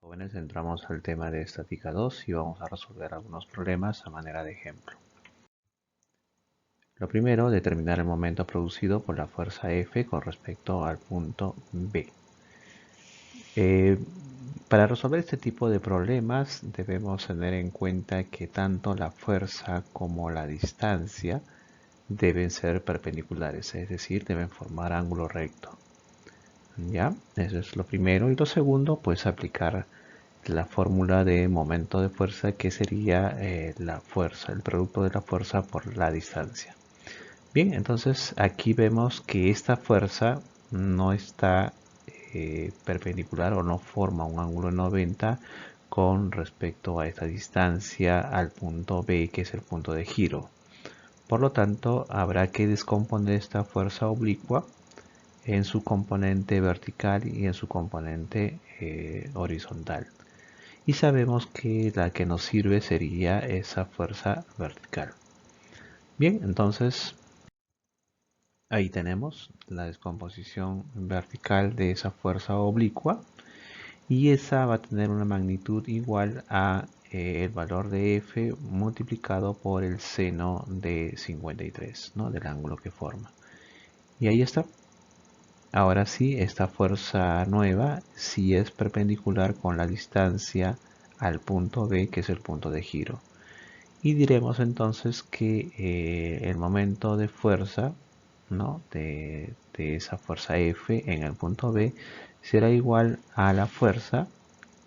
Jóvenes, entramos al tema de estática 2 y vamos a resolver algunos problemas a manera de ejemplo. Lo primero, determinar el momento producido por la fuerza F con respecto al punto B. Para resolver este tipo de problemas debemos tener en cuenta que tanto la fuerza como la distancia deben ser perpendiculares, es decir, deben formar ángulo recto. ¿Ya? Eso es lo primero. Y lo segundo, pues aplicar la fórmula de momento de fuerza, que sería la fuerza, el producto de la fuerza por la distancia. Bien, entonces aquí vemos que esta fuerza no está perpendicular o no forma un ángulo 90 con respecto a esta distancia al punto B, que es el punto de giro. Por lo tanto, habrá que descomponer esta fuerza oblicua en su componente vertical y en su componente horizontal. Y sabemos que la que nos sirve sería esa fuerza vertical. Bien, entonces ahí tenemos la descomposición vertical de esa fuerza oblicua, y esa va a tener una magnitud igual a el valor de F multiplicado por el seno de 53, ¿no? Del ángulo que forma. Y ahí está. Ahora sí, esta fuerza nueva sí es perpendicular con la distancia al punto B, que es el punto de giro. Y diremos entonces que el momento de fuerza, ¿no? de esa fuerza F en el punto B será igual a la fuerza,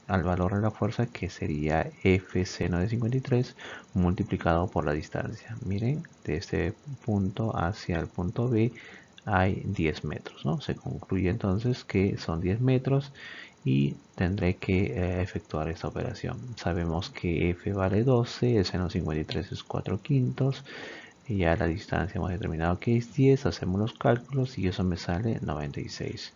al valor de la fuerza, que sería F seno de 53 multiplicado por la distancia. Miren, de este punto hacia el punto B hay 10 metros, ¿no? Se concluye entonces que son 10 metros y tendré que efectuar esta operación. Sabemos que F vale 12, el seno 53 es 4 quintos, y ya la distancia hemos determinado que es 10, hacemos los cálculos y eso me sale 96.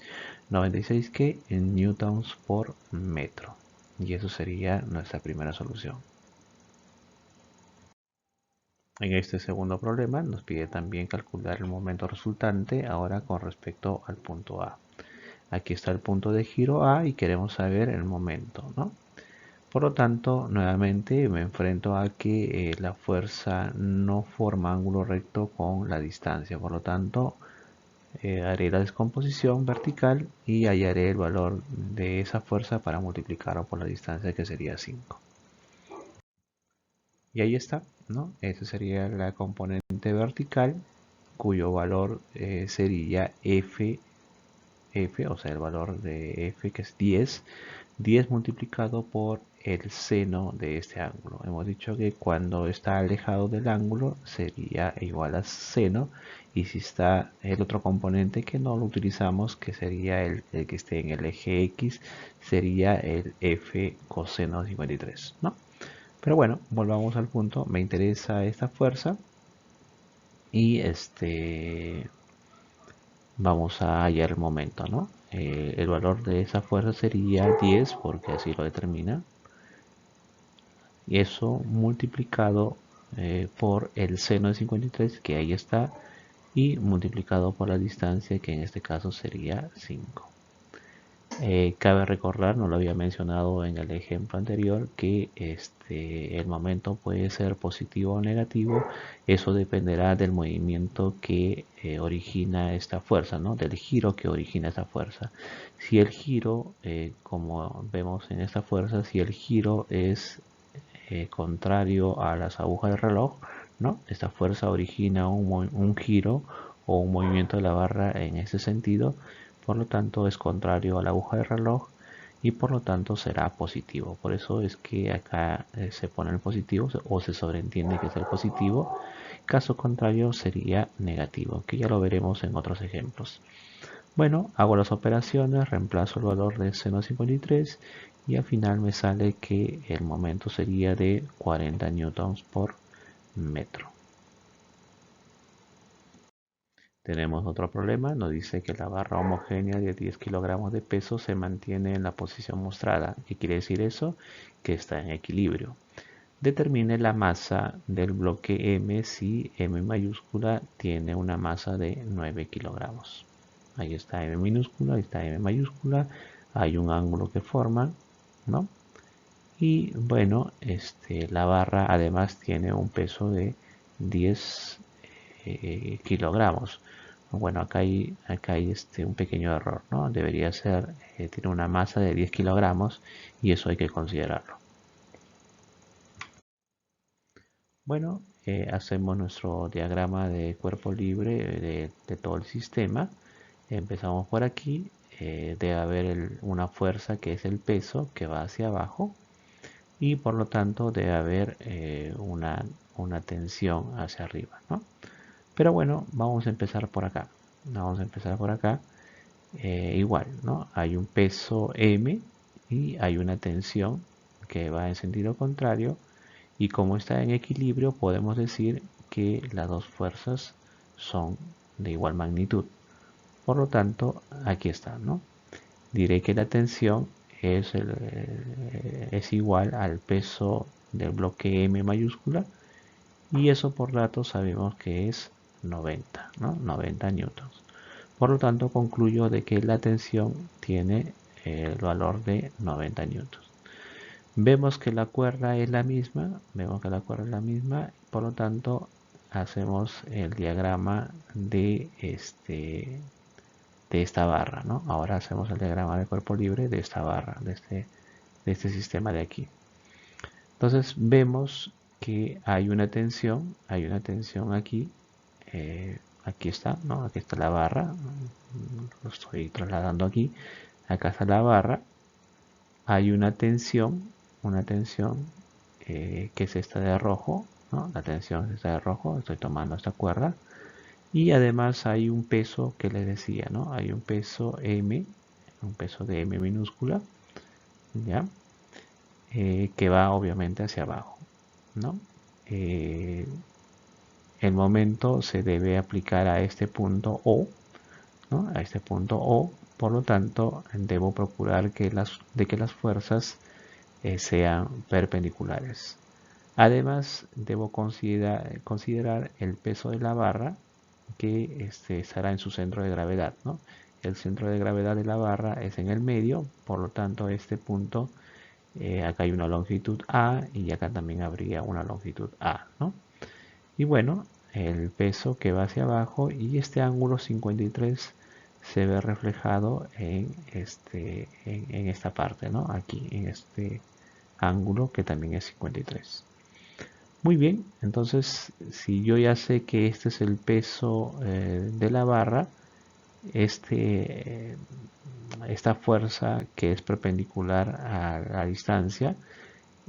96 que en newtons por metro, y eso sería nuestra primera solución. En este segundo problema nos pide también calcular el momento resultante ahora con respecto al punto A. Aquí está el punto de giro A y queremos saber el momento, ¿no? Por lo tanto, nuevamente me enfrento a que la fuerza no forma ángulo recto con la distancia. Por lo tanto, haré la descomposición vertical y hallaré el valor de esa fuerza para multiplicarlo por la distancia, que sería 5. Y ahí está, ¿no? Esa sería la componente vertical, cuyo valor sería F, o sea, el valor de F, que es 10 multiplicado por el seno de este ángulo. Hemos dicho que cuando está alejado del ángulo sería igual a seno, y si está el otro componente que no lo utilizamos, que sería el que esté en el eje X, sería el F coseno 53, ¿no? Pero bueno, volvamos al punto. Me interesa esta fuerza y vamos a hallar el momento, ¿no? El valor de esa fuerza sería 10, porque así lo determina, y eso multiplicado por el seno de 53, que ahí está, y multiplicado por la distancia, que en este caso sería 5. Cabe recordar, no lo había mencionado en el ejemplo anterior, que el momento puede ser positivo o negativo. Eso dependerá del movimiento que origina esta fuerza, ¿no? Del giro que origina esta fuerza. Si el giro, como vemos en esta fuerza, si el giro es contrario a las agujas del reloj, ¿no? Esta fuerza origina un giro o un movimiento de la barra en ese sentido. Por lo tanto es contrario a la aguja del reloj y por lo tanto será positivo. Por eso es que acá se pone el positivo, o se sobreentiende que es el positivo. Caso contrario sería negativo, que ya lo veremos en otros ejemplos. Bueno, hago las operaciones, reemplazo el valor de seno 53 y al final me sale que el momento sería de 40 newtons por metro. Tenemos otro problema, nos dice que la barra homogénea de 10 kilogramos de peso se mantiene en la posición mostrada. ¿Qué quiere decir eso? Que está en equilibrio. Determine la masa del bloque M si M mayúscula tiene una masa de 9 kilogramos. Ahí está M minúscula, ahí está M mayúscula, hay un ángulo que forman ¿no? Y bueno, la barra además tiene un peso de 10 kilogramos. Bueno, acá hay un pequeño error, ¿no? Debería ser, tiene una masa de 10 kilogramos y eso hay que considerarlo. Bueno, hacemos nuestro diagrama de cuerpo libre de todo el sistema. Empezamos por aquí. Debe haber una fuerza que es el peso que va hacia abajo y por lo tanto debe haber una tensión hacia arriba, ¿no? Pero bueno, vamos a empezar por acá. Vamos a empezar por acá. Igual, ¿no? Hay un peso M y hay una tensión que va en sentido contrario y como está en equilibrio podemos decir que las dos fuerzas son de igual magnitud. Por lo tanto, aquí está, ¿no? Diré que la tensión es igual al peso del bloque M mayúscula y eso por datos sabemos que es 90, ¿no? 90 newtons. Por lo tanto, concluyo de que la tensión tiene el valor de 90 newtons. Vemos que la cuerda es la misma, por lo tanto hacemos el diagrama de esta barra, ¿no? Ahora hacemos el diagrama de cuerpo libre de esta barra, de este sistema de aquí. Entonces vemos que hay una tensión aquí, aquí está, ¿no? Aquí está la barra, lo estoy trasladando aquí, acá está la barra, hay una tensión que es esta de rojo, ¿no? La tensión es esta de rojo, estoy tomando esta cuerda, y además hay un peso que les decía, ¿no? Hay un peso M, un peso de M minúscula, ¿ya? Que va obviamente hacia abajo, ¿no? El momento se debe aplicar a este punto O, ¿no? A este punto O, por lo tanto, debo procurar que las fuerzas sean perpendiculares. Además, debo considerar el peso de la barra que estará en su centro de gravedad, ¿no? El centro de gravedad de la barra es en el medio, por lo tanto, este punto, acá hay una longitud A y acá también habría una longitud A, ¿no? Y bueno, el peso que va hacia abajo y este ángulo 53 se ve reflejado en esta parte, ¿no? Aquí, en este ángulo que también es 53. Muy bien, entonces si yo ya sé que este es el peso de la barra, esta fuerza que es perpendicular a la distancia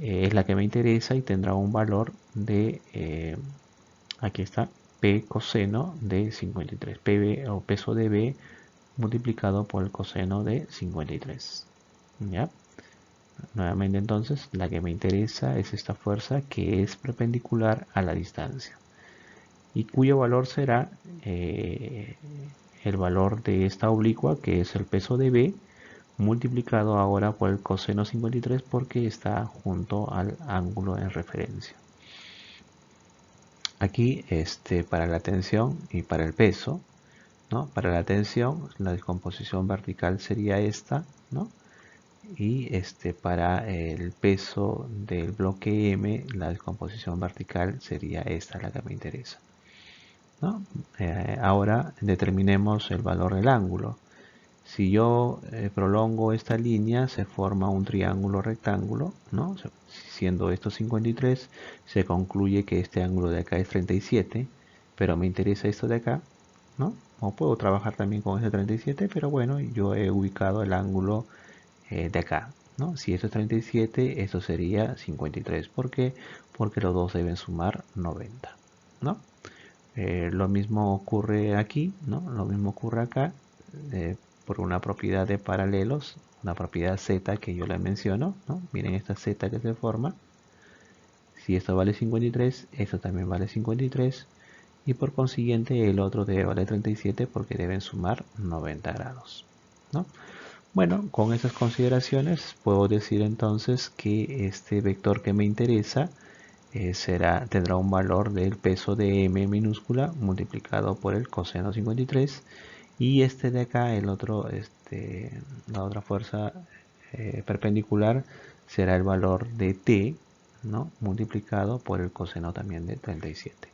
es la que me interesa y tendrá un valor de, aquí está, P coseno de 53, PB o peso de B multiplicado por el coseno de 53. ¿Ya? Nuevamente entonces, la que me interesa es esta fuerza que es perpendicular a la distancia y cuyo valor será el valor de esta oblicua, que es el peso de B, multiplicado ahora por el coseno 53 porque está junto al ángulo en referencia. Aquí para la tensión y para el peso, ¿no? Para la tensión la descomposición vertical sería esta, ¿no? Y para el peso del bloque M la descomposición vertical sería esta, la que me interesa, ¿no? Ahora determinemos el valor del ángulo. Si yo prolongo esta línea, se forma un triángulo rectángulo, ¿no? Siendo esto 53, se concluye que este ángulo de acá es 37, pero me interesa esto de acá, ¿no? O puedo trabajar también con este 37, pero bueno, yo he ubicado el ángulo de acá, ¿no? Si esto es 37, esto sería 53. ¿Por qué? Porque los dos deben sumar 90, ¿no? Lo mismo ocurre aquí, ¿no? Lo mismo ocurre acá. Por una propiedad de paralelos, una propiedad z que yo le menciono, ¿no? Miren esta z que se forma. Si esto vale 53, esto también vale 53 y por consiguiente el otro debe valer 37 porque deben sumar 90 grados, ¿no? Bueno, con esas consideraciones puedo decir entonces que este vector que me interesa tendrá un valor del peso de m minúscula multiplicado por el coseno 53 y este de acá, la otra fuerza perpendicular será el valor de t, ¿no? Multiplicado por el coseno también de 37.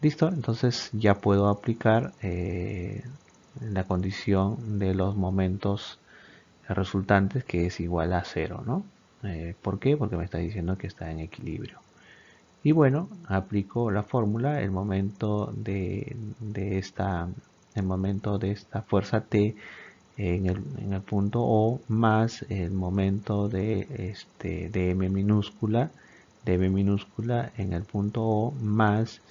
Listo, entonces ya puedo aplicar la condición de los momentos resultantes, que es igual a 0, ¿no? ¿Por qué? Porque me está diciendo que está en equilibrio. Y bueno, aplico la fórmula, el momento de esta fuerza T en el punto O más el momento de M minúscula en el punto O más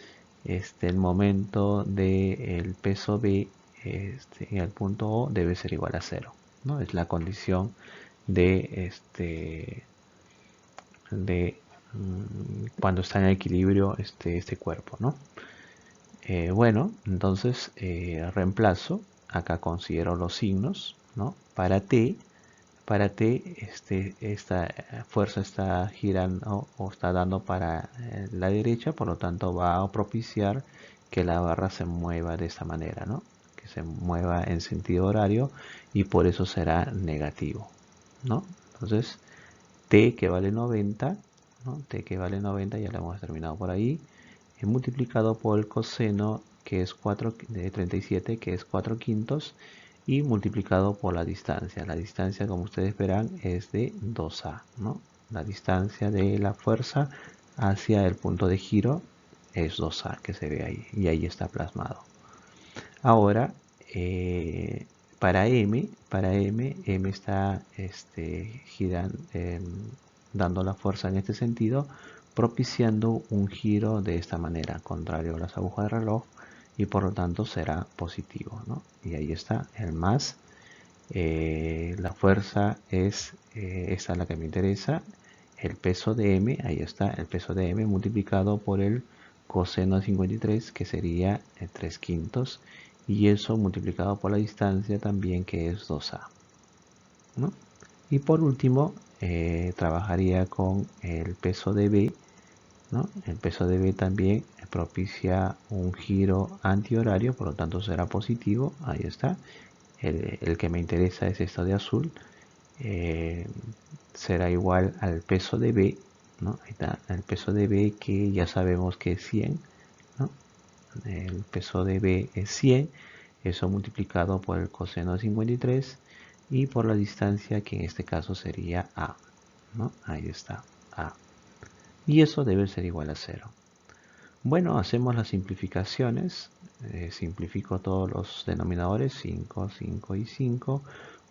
el momento del peso B en el punto O debe ser igual a 0, ¿no? Es la condición de de cuando está en equilibrio este cuerpo, ¿no? Bueno, entonces reemplazo, acá considero los signos, ¿no? Para T esta fuerza está girando o está dando para la derecha, por lo tanto va a propiciar que la barra se mueva de esta manera, ¿no? Que se mueva en sentido horario y por eso será negativo, ¿no? Entonces, T que vale 90, ¿no? T que vale 90, ya lo hemos terminado por ahí, multiplicado por el coseno que es 4 de 37, que es 4 quintos, y multiplicado por la distancia. La distancia, como ustedes verán, es de 2A, ¿no? La distancia de la fuerza hacia el punto de giro es 2A, que se ve ahí, y ahí está plasmado. Ahora, M está girando, dando la fuerza en este sentido, propiciando un giro de esta manera, contrario a las agujas de reloj, y por lo tanto será positivo, ¿no? Y ahí está el más. La fuerza es esta la que me interesa, el peso de M, ahí está, el peso de M multiplicado por el coseno de 53, que sería 3 quintos, y eso multiplicado por la distancia también, que es 2A, ¿no? Y por último, trabajaría con el peso de B, ¿no? El peso de B también propicia un giro antihorario, por lo tanto será positivo, ahí está. El que me interesa es esto de azul, eh, será igual al peso de B, ¿no? Ahí está, el peso de B, que ya sabemos que es 100, ¿no? El peso de B es 100, eso multiplicado por el coseno de 53 y por la distancia, que en este caso sería A, ¿no? Ahí está, A. Y eso debe ser igual a 0. Bueno, hacemos las simplificaciones. Simplifico todos los denominadores, 5, 5 y 5.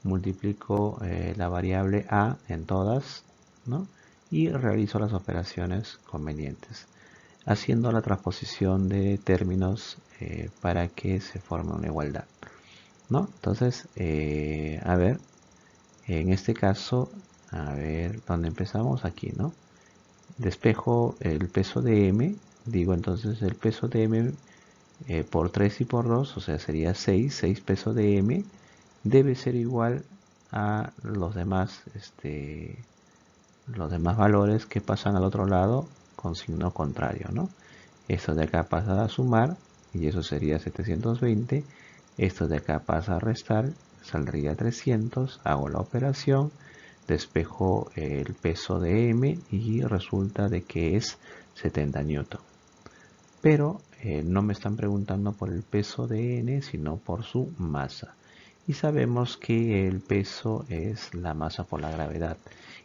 Multiplico la variable a en todas, ¿no? Y realizo las operaciones convenientes, haciendo la transposición de términos para que se forme una igualdad, ¿no? Entonces, a ver, en este caso, a ver, ¿dónde empezamos? Aquí, ¿no? Despejo el peso de m, digo entonces el peso de m por 3 y por 2, o sea, sería 6, 6 pesos de m, debe ser igual a los demás valores que pasan al otro lado con signo contrario, ¿no? Esto de acá pasa a sumar y eso sería 720. Esto de acá pasa a restar, saldría 300. Hago la operación, despejo el peso de m y resulta de que es 70 newton. Pero no me están preguntando por el peso de n, sino por su masa. Y sabemos que el peso es la masa por la gravedad.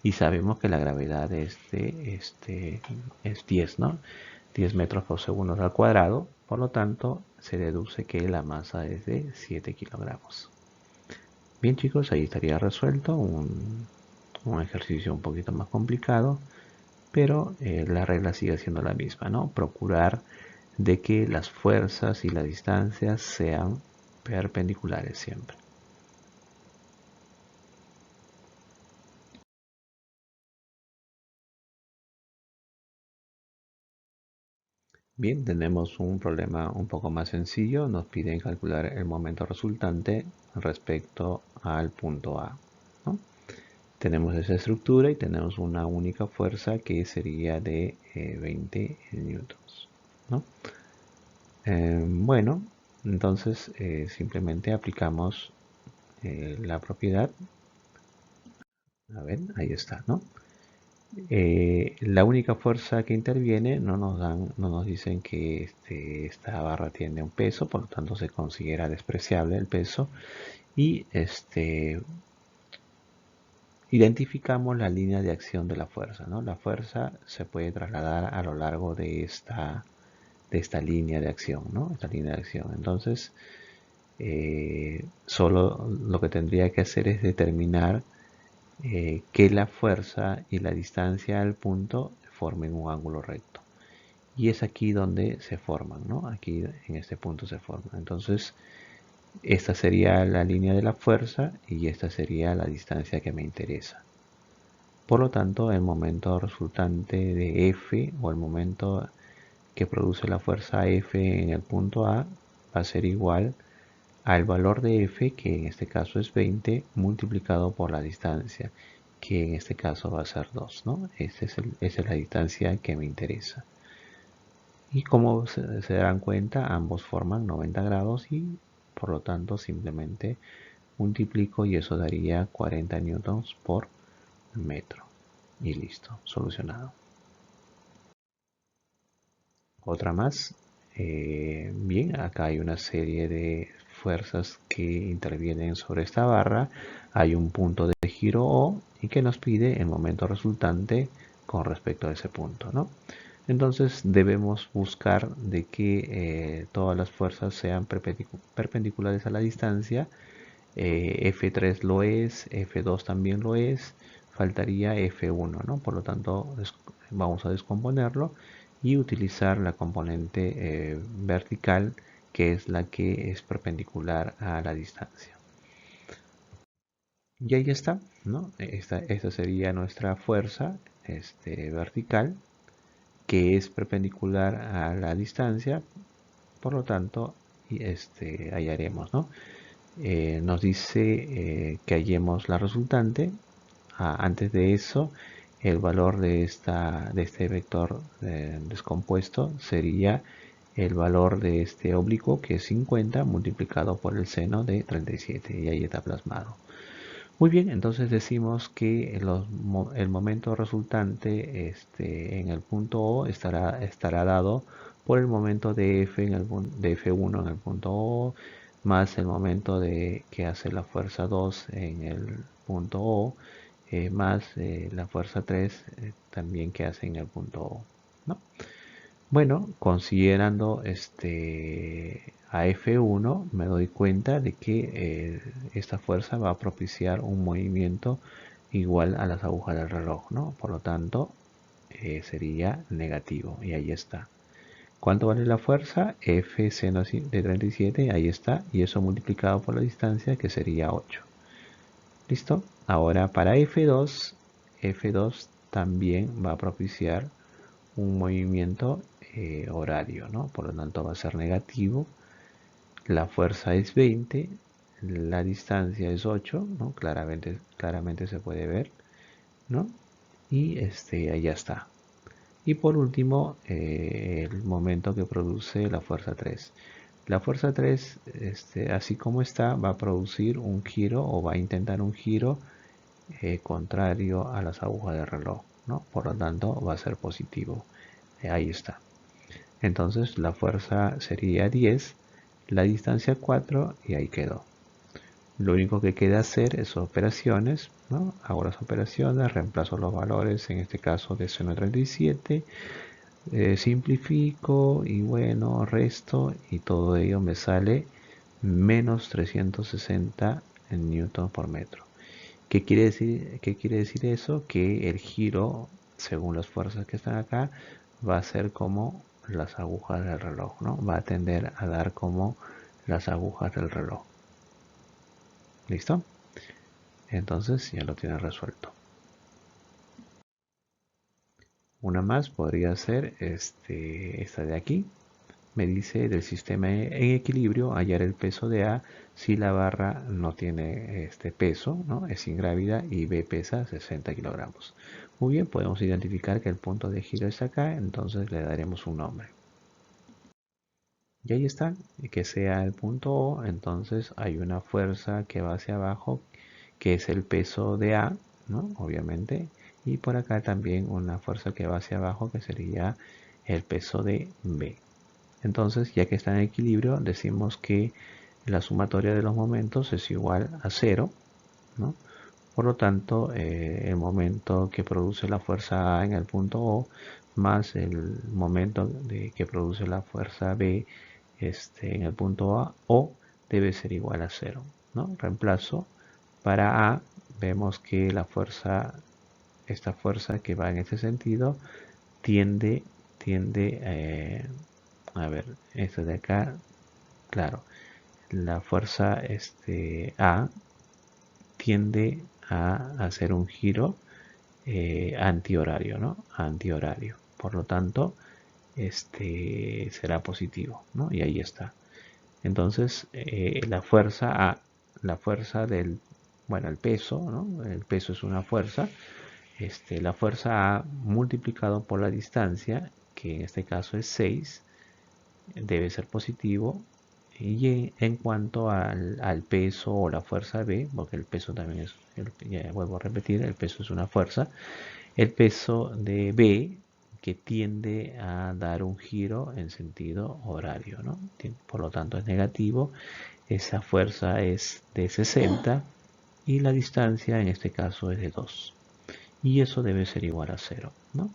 Y sabemos que la gravedad es 10, ¿no? 10 metros por segundo al cuadrado. Por lo tanto, se deduce que la masa es de 7 kilogramos. Bien, chicos, ahí estaría resuelto un ejercicio un poquito más complicado, pero la regla sigue siendo la misma, ¿no? Procurar de que las fuerzas y las distancias sean perpendiculares siempre. Bien, tenemos un problema un poco más sencillo. Nos piden calcular el momento resultante respecto al punto A, ¿no? Tenemos esa estructura y tenemos una única fuerza que sería de 20 newtons, ¿no? Bueno, entonces simplemente aplicamos la propiedad A ver, ahí está, ¿no? La única fuerza que interviene no nos dicen que esta barra tiene un peso, por lo tanto se considera despreciable el peso y identificamos la línea de acción de la fuerza, ¿no? La fuerza se puede trasladar a lo largo de esta línea de acción, ¿no? Esta línea de acción. Entonces, solo lo que tendría que hacer es determinar que la fuerza y la distancia al punto formen un ángulo recto. Y es aquí donde se forman, ¿no? Aquí en este punto se forman. Entonces, esta sería la línea de la fuerza y esta sería la distancia que me interesa. Por lo tanto, el momento resultante de F o el momento que produce la fuerza F en el punto A va a ser igual al valor de F, que en este caso es 20, multiplicado por la distancia, que en este caso va a ser 2, ¿no? Esa es la distancia que me interesa. Y como se darán cuenta, ambos forman 90 grados y por lo tanto simplemente multiplico y eso daría 40 newtons por metro. Y listo, solucionado. Otra más. Bien, acá hay una serie de fuerzas que intervienen sobre esta barra. Hay un punto de giro O y que nos pide el momento resultante con respecto a ese punto, ¿no? Entonces debemos buscar de que todas las fuerzas sean perpendiculares a la distancia. F3 lo es, F2 también lo es, faltaría F1, ¿no? Por lo tanto, vamos a descomponerlo y utilizar la componente vertical, que es la que es perpendicular a la distancia. Y ahí está, ¿no? Esta sería nuestra fuerza vertical, que es perpendicular a la distancia, por lo tanto, hallaremos, ¿no? Nos dice que hallemos la resultante. Antes de eso, el valor de este vector descompuesto sería el valor de este oblicuo, que es 50, multiplicado por el seno de 37, y ahí está plasmado. Muy bien, entonces decimos que el momento resultante en el punto O estará dado por el momento de de F1 en el punto O, más el momento que hace la fuerza 2 en el punto O, más la fuerza 3 también que hace en el punto O, ¿no? Bueno, considerando a F1, me doy cuenta de que esta fuerza va a propiciar un movimiento igual a las agujas del reloj, ¿no? Por lo tanto, sería negativo, y ahí está. ¿Cuánto vale la fuerza? F seno de 37, ahí está, y eso multiplicado por la distancia, que sería 8. ¿Listo? Ahora para F2 también va a propiciar un movimiento horario, ¿no? Por lo tanto va a ser negativo. La fuerza es 20, la distancia es 8, ¿no? Claramente se puede ver, ¿no? Y ahí ya está. Y por último, el momento que produce la fuerza 3. La fuerza 3, así como está, va a producir un giro o va a intentar un giro contrario a las agujas del reloj, ¿no? Por lo tanto, va a ser positivo. Ahí está. Entonces la fuerza sería 10, la distancia 4 y ahí quedó. Lo único que queda hacer es operaciones, ¿no? Hago las operaciones, reemplazo los valores, en este caso de seno 37, simplifico y bueno, resto y todo ello me sale menos 360 newton por metro. Qué quiere decir eso? Que el giro, según las fuerzas que están acá, va a ser como las agujas del reloj, ¿no? Va a tender a dar como las agujas del reloj. ¿Listo? Entonces ya lo tienes resuelto. Una más podría ser esta de aquí. Me dice del sistema en equilibrio hallar el peso de A si la barra no tiene este peso, ¿no? Es ingrávida y B pesa 60 kilogramos. Muy bien, podemos identificar que el punto de giro es acá, entonces le daremos un nombre. Y ahí está, que sea el punto O, entonces hay una fuerza que va hacia abajo, que es el peso de A, ¿no? Obviamente. Y por acá también una fuerza que va hacia abajo, que sería el peso de B. Entonces, ya que está en equilibrio, decimos que la sumatoria de los momentos es igual a 0, ¿no? Por lo tanto, el momento que produce la fuerza A en el punto O más el momento que produce la fuerza B en el punto A O debe ser igual a 0, ¿no? Reemplazo. Para A vemos que esta fuerza que va en este sentido tiende, a ver, esto de acá, claro, la fuerza A tiende a hacer un giro antihorario, ¿no? Antihorario. Por lo tanto, será positivo, ¿no? Y ahí está. Entonces, la fuerza del, bueno, el peso, ¿no? El peso es una fuerza. La fuerza A multiplicado por la distancia, que en este caso es 6, debe ser positivo. Y en cuanto al peso o la fuerza B, porque el peso también es, ya vuelvo a repetir, el peso es una fuerza, el peso de B que tiende a dar un giro en sentido horario, ¿no? Por lo tanto es negativo, esa fuerza es de 60 y la distancia en este caso es de 2. Y eso debe ser igual a 0, ¿no?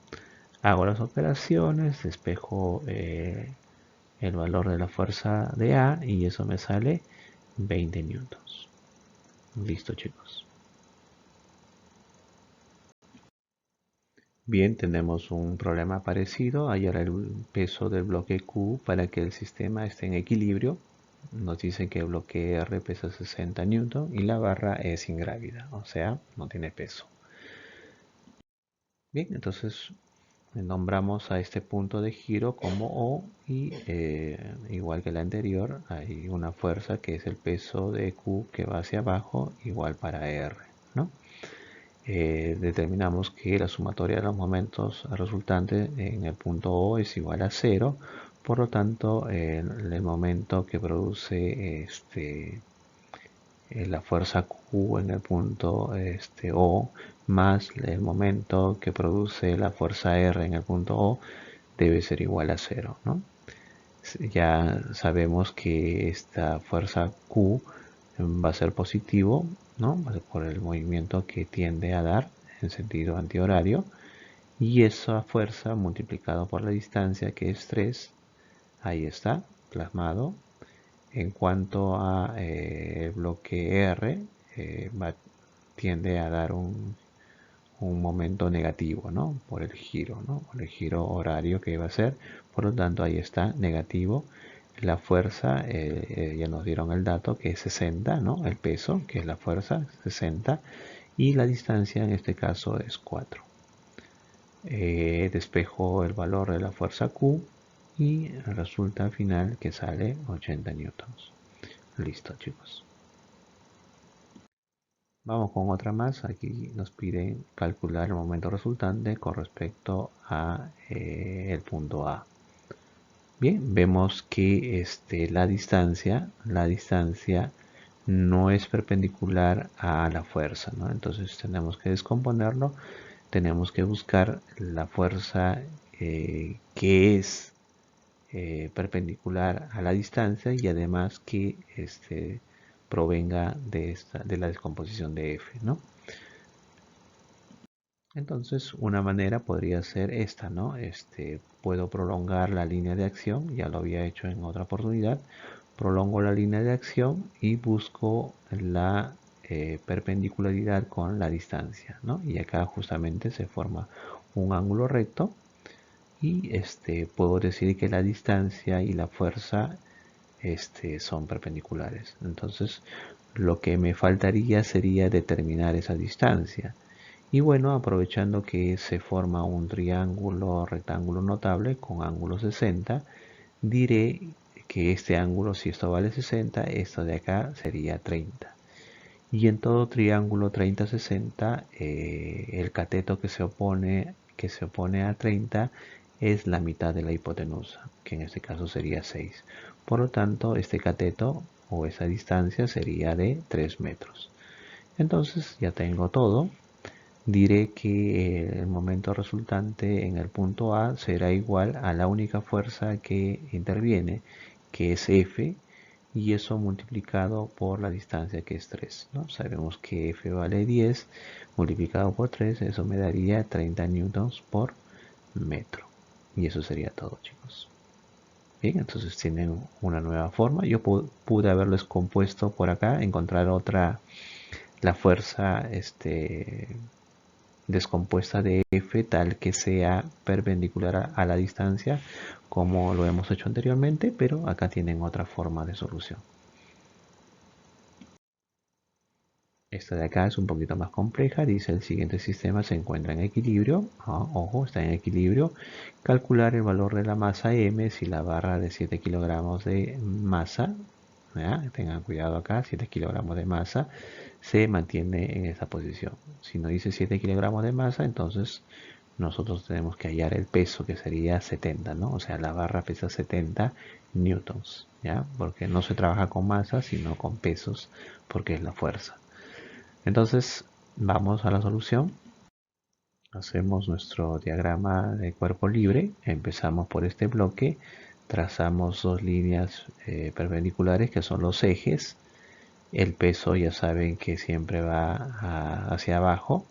Hago las operaciones, despejo el valor de la fuerza de A y eso me sale 20 newtons. Listo, chicos. Bien, tenemos un problema parecido. Hallar el peso del bloque Q para que el sistema esté en equilibrio. Nos dice que el bloque R pesa 60 newton y la barra es ingrávida, o sea, no tiene peso. Bien, entonces nombramos a este punto de giro como O y igual que la anterior hay una fuerza que es el peso de Q que va hacia abajo igual para R, ¿no? Determinamos que la sumatoria de los momentos resultantes en el punto O es igual a 0, por lo tanto el momento que produce la fuerza Q en el punto O más el momento que produce la fuerza R en el punto O debe ser igual a 0, ¿no? Ya sabemos que esta fuerza Q va a ser positivo, ¿no? Por el movimiento que tiende a dar en sentido antihorario, y esa fuerza multiplicado por la distancia que es 3, ahí está plasmado. En cuanto a el bloque R, tiende a dar un momento negativo, ¿no? Por el giro, ¿no? Por el giro horario que iba a ser. Por lo tanto, ahí está negativo. La fuerza, ya nos dieron el dato que es 60, ¿no? El peso, que es la fuerza, 60. Y la distancia en este caso es 4. Despejo el valor de la fuerza Q y resulta al final que sale 80 newtons. Listo, chicos. Vamos con otra más. Aquí nos piden calcular el momento resultante con respecto a el punto A. Bien, vemos que la distancia no es perpendicular a la fuerza, ¿no? Entonces tenemos que descomponerlo. Tenemos que buscar la fuerza que es perpendicular a la distancia y además que provenga de la descomposición de F, ¿no? Entonces, una manera podría ser esta, ¿no? Puedo prolongar la línea de acción, ya lo había hecho en otra oportunidad. Prolongo la línea de acción y busco la perpendicularidad con la distancia, ¿no? Y acá justamente se forma un ángulo recto y puedo decir que la distancia y la fuerza son perpendiculares. Entonces, lo que me faltaría sería determinar esa distancia. Y bueno, aprovechando que se forma un triángulo rectángulo notable con ángulo 60, diré que este ángulo, si esto vale 60, esto de acá sería 30. Y en todo triángulo 30-60, el cateto que se opone a 30 es la mitad de la hipotenusa, que en este caso sería 6. Por lo tanto, este cateto o esa distancia sería de 3 metros. Entonces ya tengo todo. diré que el momento resultante en el punto A será igual a la única fuerza que interviene, que es F, y eso multiplicado por la distancia, que es 3, ¿no? Sabemos que F vale 10, multiplicado por 3, eso me daría 30 newtons por metro. Y eso sería todo, chicos. Bien, entonces tienen una nueva forma. Yo pude haberles compuesto por acá, encontrar otra, la fuerza descompuesta de F tal que sea perpendicular a la distancia, como lo hemos hecho anteriormente, pero acá tienen otra forma de solución. Esta de acá es un poquito más compleja. Dice: el siguiente sistema se encuentra en equilibrio. Ojo, está en equilibrio. Calcular el valor de la masa M si la barra de 7 kilogramos de masa, tengan cuidado acá, 7 kilogramos de masa, se mantiene en esa posición. Si no dice 7 kilogramos de masa, entonces nosotros tenemos que hallar el peso, que sería 70, ¿no? O sea, la barra pesa 70 newtons, ¿ya? Porque no se trabaja con masa, sino con pesos, porque es la fuerza. Entonces, vamos a la solución. Hacemos nuestro diagrama de cuerpo libre. Empezamos por este bloque. Trazamos dos líneas perpendiculares, que son los ejes. El peso ya saben que siempre va hacia abajo.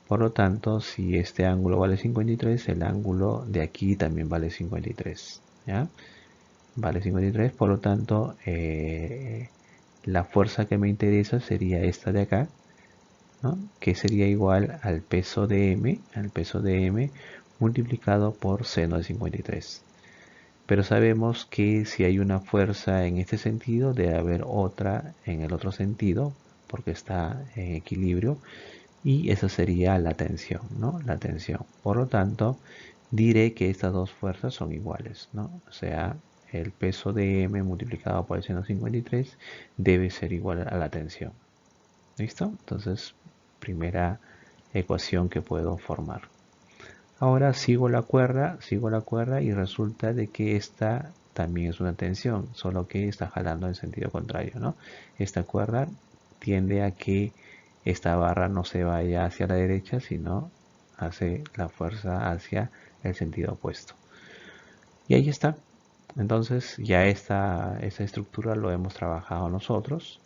Por lo tanto, si este ángulo vale 53, el ángulo de aquí también vale 53. ¿Ya? Vale 53, por lo tanto, la fuerza que me interesa sería esta de acá, ¿no? Que sería igual al peso de M multiplicado por seno de 53. Pero sabemos que si hay una fuerza en este sentido, debe haber otra en el otro sentido, porque está en equilibrio, y esa sería la tensión, ¿no? La tensión. Por lo tanto, diré que estas dos fuerzas son iguales, ¿no? O sea, el peso de M multiplicado por el seno de 53 debe ser igual a la tensión. ¿Listo? Entonces, primera ecuación que puedo formar. Ahora sigo la cuerda y resulta de que esta también es una tensión, solo que está jalando en sentido contrario, ¿no? Esta cuerda tiende a que esta barra no se vaya hacia la derecha, sino hace la fuerza hacia el sentido opuesto. Y ahí está. Entonces ya esta estructura lo hemos trabajado nosotros,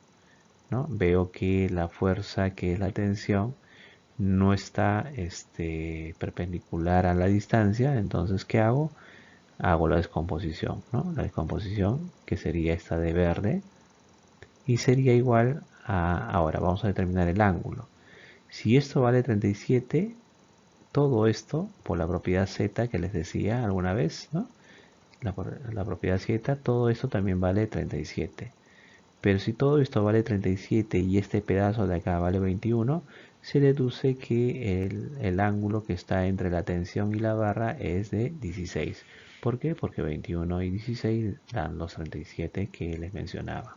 ¿no? Veo que la fuerza, que es la tensión, no está perpendicular a la distancia. Entonces, ¿qué hago? Hago la descomposición, ¿no? La descomposición, que sería esta de verde, y sería igual a, ahora vamos a determinar el ángulo. Si esto vale 37, todo esto por la propiedad z que les decía alguna vez, ¿no? La propiedad z, todo esto también vale 37. Pero si todo esto vale 37 y este pedazo de acá vale 21, se deduce que el ángulo que está entre la tensión y la barra es de 16. ¿Por qué? Porque 21 y 16 dan los 37 que les mencionaba.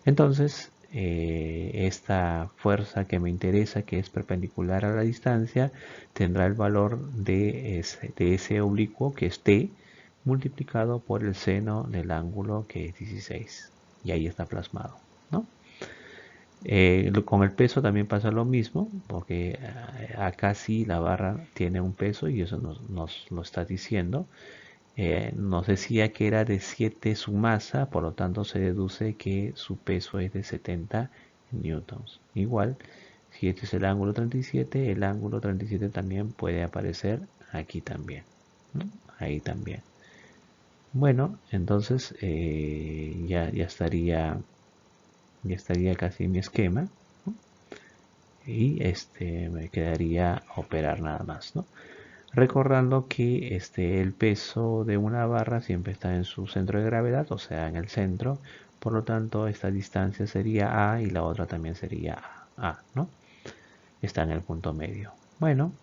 Entonces, esta fuerza que me interesa, que es perpendicular a la distancia, tendrá el valor de ese oblicuo, que es t, multiplicado por el seno del ángulo, que es 16. Y ahí está plasmado, ¿no? Con el peso también pasa lo mismo, porque acá sí la barra tiene un peso y eso nos lo está diciendo. Nos decía que era de 7 su masa, por lo tanto se deduce que su peso es de 70 newtons. Igual, si este es el ángulo 37, el ángulo 37 también puede aparecer aquí también, ¿no? Ahí también. Bueno, entonces ya estaría casi mi esquema, ¿no? Y me quedaría operar nada más, ¿no? Recordando que el peso de una barra siempre está en su centro de gravedad, o sea, en el centro. Por lo tanto, esta distancia sería A y la otra también sería A, ¿no? Está en el punto medio. Bueno,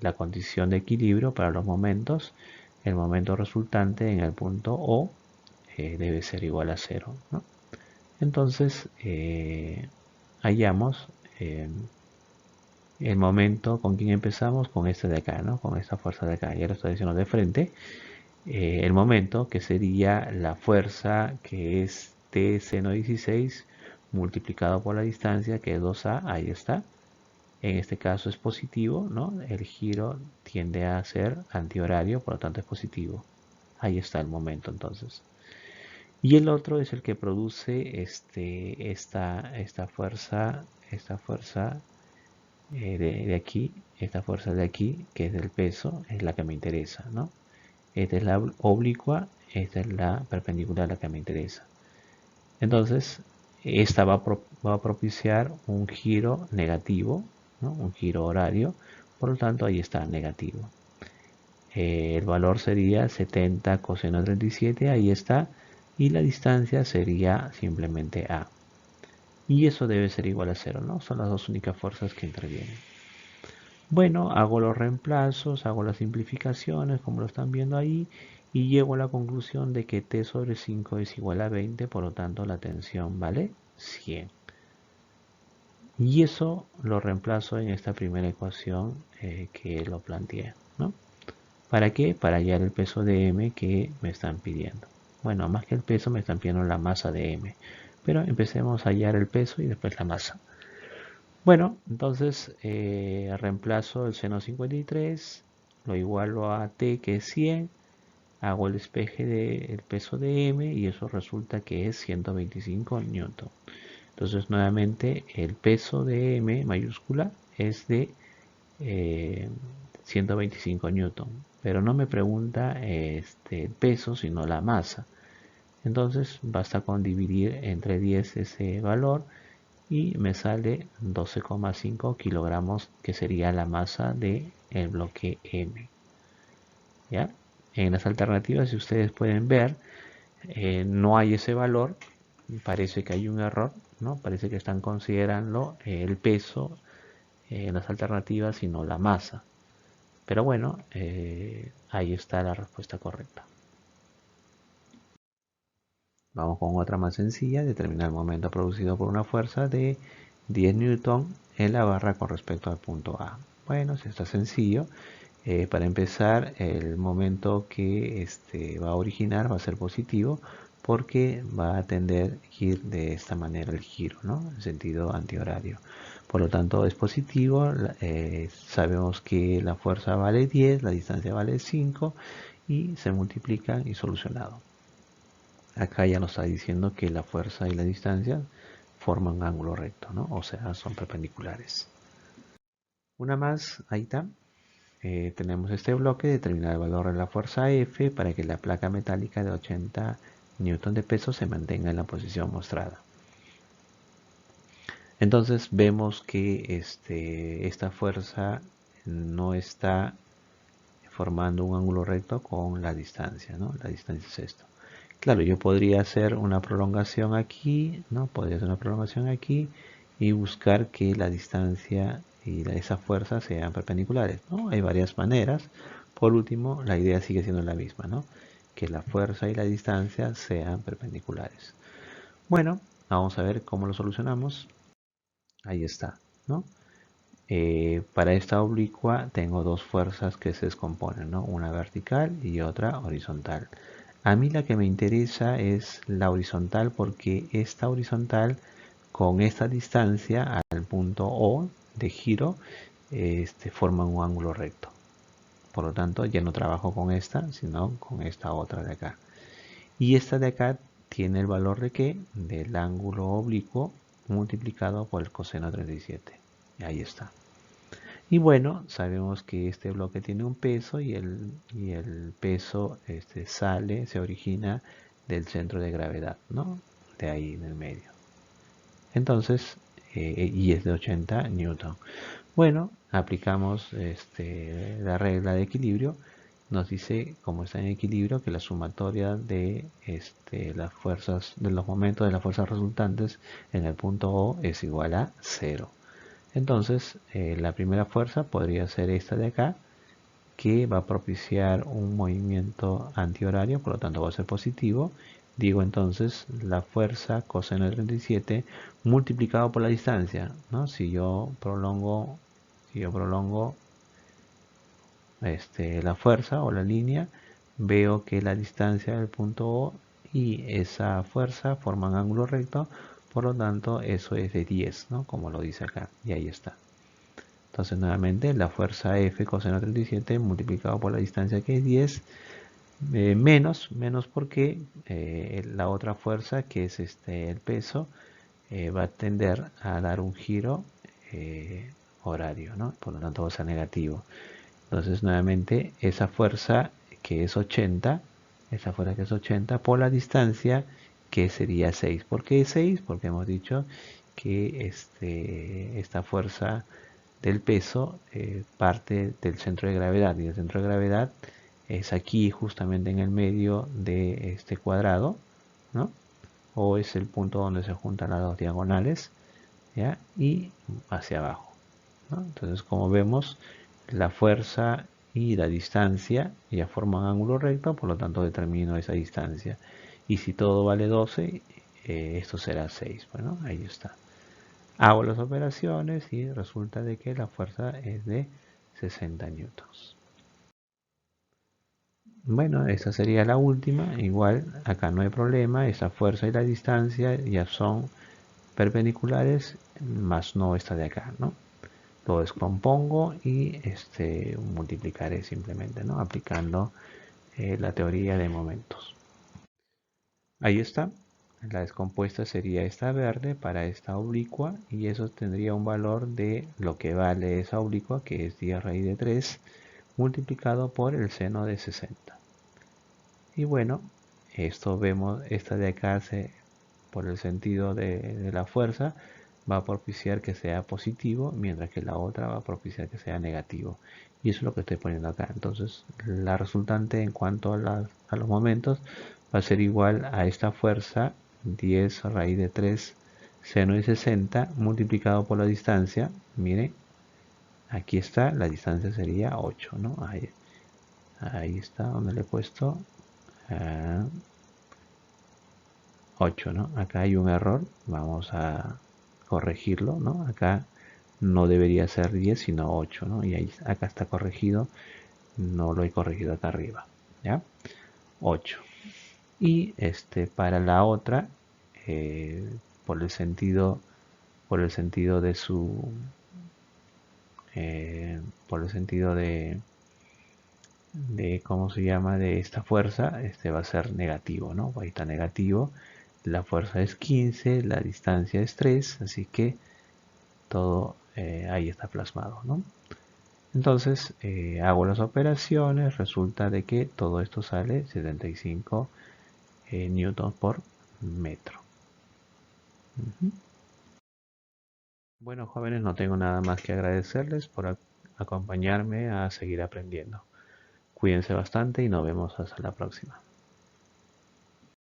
la condición de equilibrio para los momentos, el momento resultante en el punto O debe ser igual a 0, ¿no? Entonces, hallamos el momento. ¿Con quién empezamos? Con este de acá, ¿no? Con esta fuerza de acá. Ya lo estoy diciendo de frente. El momento, que sería la fuerza, que es T seno 16 multiplicado por la distancia, que es 2A. Ahí está. En este caso es positivo, ¿no? El giro tiende a ser antihorario, por lo tanto es positivo. Ahí está el momento entonces. Y el otro es el que produce esta fuerza de aquí, esta fuerza de aquí, que es del peso, es la que me interesa, ¿no? Esta es la oblicua, esta es la perpendicular, la que me interesa. Entonces, esta va a propiciar un giro negativo, ¿no? Un giro horario, por lo tanto ahí está negativo. El valor sería 70 coseno 37, ahí está, y la distancia sería simplemente A. Y eso debe ser igual a 0, ¿no? Son las dos únicas fuerzas que intervienen. Bueno, hago los reemplazos, hago las simplificaciones, como lo están viendo ahí, y llego a la conclusión de que T sobre 5 es igual a 20, por lo tanto la tensión vale 100. Y eso lo reemplazo en esta primera ecuación que lo planteé, ¿no? ¿Para qué? Para hallar el peso de M que me están pidiendo. Bueno, más que el peso me están pidiendo la masa de M. Pero empecemos a hallar el peso y después la masa. Bueno, entonces reemplazo el seno 53, lo igualo a T que es 100, hago el despeje del peso de M y eso resulta que es 125 newton. Entonces nuevamente el peso de M mayúscula es de 125 newton, pero no me pregunta el peso sino la masa. Entonces basta con dividir entre 10 ese valor y me sale 12,5 kilogramos, que sería la masa del bloque M. ¿Ya? En las alternativas, si ustedes pueden ver, no hay ese valor, parece que hay un error, ¿no? Parece que están considerando el peso en las alternativas y no la masa. Pero bueno, ahí está la respuesta correcta. Vamos con otra más sencilla: determinar el momento producido por una fuerza de 10 newton en la barra con respecto al punto A. Bueno, si está sencillo. Para empezar, el momento que va a originar va a ser positivo porque va a tender a ir de esta manera el giro, ¿no? En sentido antihorario. Por lo tanto es positivo, sabemos que la fuerza vale 10, la distancia vale 5 y se multiplican y solucionado. Acá ya nos está diciendo que la fuerza y la distancia forman un ángulo recto, ¿no? O sea, son perpendiculares. Una más, ahí está. Tenemos este bloque, determinar el valor de la fuerza F para que la placa metálica de 80 newton de peso se mantenga en la posición mostrada. Entonces vemos que esta fuerza no está formando un ángulo recto con la distancia, ¿no? La distancia es esto. Claro, yo podría hacer una prolongación aquí, ¿no? Podría hacer una prolongación aquí y buscar que la distancia y esa fuerza sean perpendiculares, ¿no? Hay varias maneras. Por último, la idea sigue siendo la misma, ¿no? Que la fuerza y la distancia sean perpendiculares. Bueno, vamos a ver cómo lo solucionamos. Ahí está, ¿no? Para esta oblicua tengo dos fuerzas que se descomponen, ¿no? Una vertical y otra horizontal. A mí la que me interesa es la horizontal porque esta horizontal con esta distancia al punto O de giro forman un ángulo recto. Por lo tanto ya no trabajo con esta sino con esta otra de acá. Y esta de acá tiene el valor de ¿qué? Del ángulo oblicuo multiplicado por el coseno 37. Y ahí está. Y bueno, sabemos que este bloque tiene un peso y el peso se origina del centro de gravedad, ¿no? De ahí en el medio. Entonces, y es de 80 newton. Bueno, aplicamos la regla de equilibrio. Nos dice, como está en equilibrio, que la sumatoria de las fuerzas, de los momentos de las fuerzas resultantes en el punto O es igual a 0. Entonces, la primera fuerza podría ser esta de acá, que va a propiciar un movimiento antihorario, por lo tanto va a ser positivo. Digo entonces la fuerza coseno de 37 multiplicado por la distancia, ¿no? Si yo prolongo la fuerza o la línea, veo que la distancia del punto O y esa fuerza forman ángulo recto, por lo tanto eso es de 10, ¿no? Como lo dice acá, y ahí está. Entonces nuevamente la fuerza F coseno 37 multiplicado por la distancia que es 10 menos porque la otra fuerza que es el peso va a tender a dar un giro horario, ¿no? Por lo tanto va a ser negativo. Entonces nuevamente esa fuerza que es 80, esa fuerza que es 80 por la distancia que sería 6. ¿Por qué 6? Porque hemos dicho que esta fuerza del peso parte del centro de gravedad y el centro de gravedad es aquí justamente en el medio de este cuadrado, ¿no? O es el punto donde se juntan las dos diagonales, ¿ya? Y hacia abajo, ¿no? Entonces, como vemos, la fuerza y la distancia ya forman ángulo recto, por lo tanto determino esa distancia. Y si todo vale 12, esto será 6. Bueno, ahí está. Hago las operaciones y resulta de que la fuerza es de 60 newtons. Bueno, esta sería la última. Igual, acá no hay problema. Esa fuerza y la distancia ya son perpendiculares, más no esta de acá, ¿no? Lo descompongo y multiplicaré simplemente, ¿no? Aplicando la teoría de momentos. Ahí está. La descompuesta sería esta verde para esta oblicua y eso tendría un valor de lo que vale esa oblicua, que es 10 raíz de 3 multiplicado por el seno de 60. Y bueno, esto vemos, esta de acá por el sentido de la fuerza va a propiciar que sea positivo, mientras que la otra va a propiciar que sea negativo. Y eso es lo que estoy poniendo acá. Entonces, la resultante en cuanto a los momentos va a ser igual a esta fuerza, 10 raíz de 3 seno de 60 multiplicado por la distancia. Miren, aquí está, la distancia sería 8, ¿no? Ahí está donde le he puesto 8, ¿no? Acá hay un error, vamos a corregirlo, ¿no? Acá no debería ser 10 sino 8, ¿no? Y ahí, acá está corregido, no lo he corregido acá arriba, ¿ya? 8. Y para la otra, eh, por el sentido, por el sentido de su, por el sentido de cómo se llama, de esta fuerza, este va a ser negativo, ¿no? Ahí está negativo. La fuerza es 15, la distancia es 3, así que todo ahí está plasmado, ¿no? Entonces hago las operaciones, resulta de que todo esto sale 75 newtons por metro. Bueno, jóvenes, no tengo nada más que agradecerles por acompañarme a seguir aprendiendo. Cuídense bastante y nos vemos hasta la próxima.